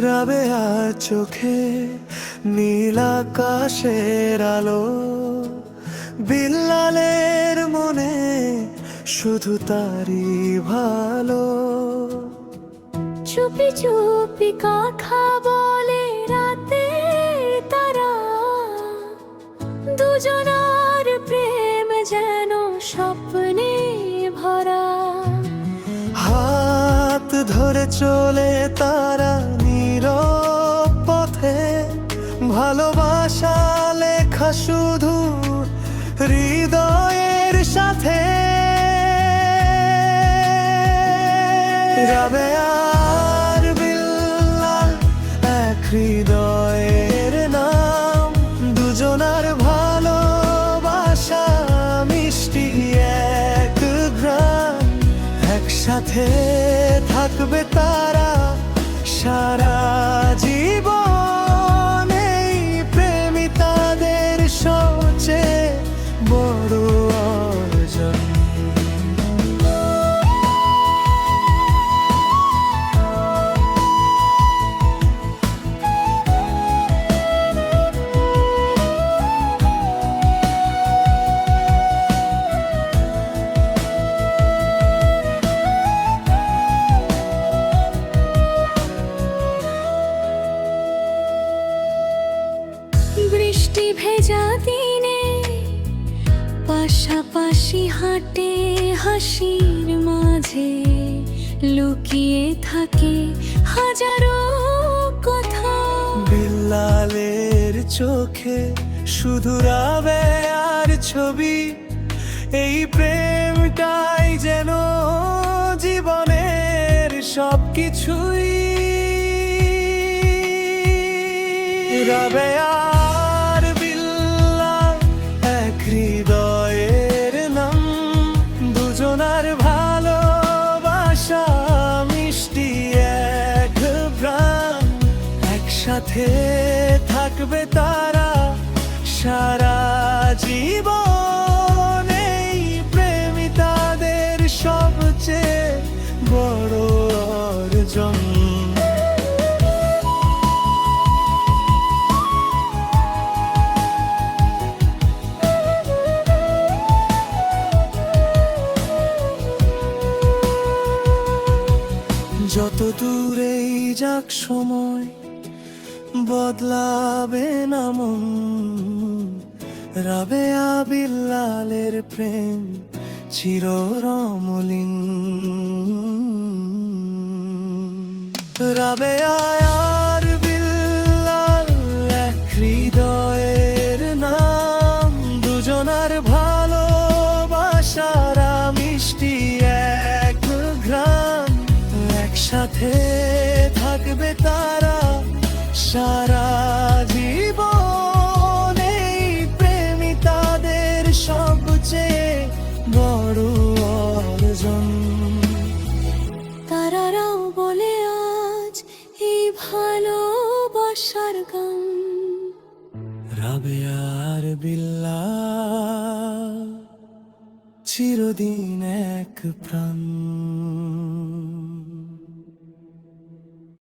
রাবেয়ার চোখে নীল আকাশের আলো, বিল্লালের মনে শুধু তারই ভালো। চুপি চুপি কথা বলে রাতে তারা, দুজনার প্রেম যেন স্বপ্নে ভরা। হাত ধরে চলে তারা নীরব পথে, ভালোবাসা লেখা শুধু হৃদয়ের সাথে। রাবেয়ার বিল্লাল এক হৃদয়ের নাম, দুজনার ভালোবাসা মিষ্টি এক ঘ্রাণ। একসাথে থাকবে তারা সারা জীবন, এই প্রেমই তাদের সবচেয়ে বড় অর্জন। বৃষ্টি ভেজা দিনে পাশাপাশি হাঁটে, হাসির মাঝে লুকিয়ে থাকে হাজারো কথা। বিল্লালের চোখে শুধু রাবেয়ার ছবি, এই প্রেমটাই যেন জীবনের সবকিছুই। রাবেয়ার বিল্লাল এক হৃদয়ের নাম, দুজনার ভালোবাসা মিষ্টি এক প্রাণ। একসাথে থাকবে তারা সারা জীবন, এই প্রেমই তাদের সবচেয়ে বড় অর্জন। যত দূরেই যাক সময় বদলাবে না মন, রাবেয়া বিল্লালের প্রেম চির রমলিন। রাবেয়া আর বিল্লাল এক হৃদয়ের নাম, দুজনার ভালোবাসারা মিষ্টি এক ঘ্রাণ। একসাথে থাকবে তারা সারা জীবন, এই প্রেমই তাদের সবচেয়ে বড় অর্জন। তারারাও বলে আজ এই ভালোবাসার গান। রাবেয়ার বিল্লাল চিরদিন এক প্রাণ।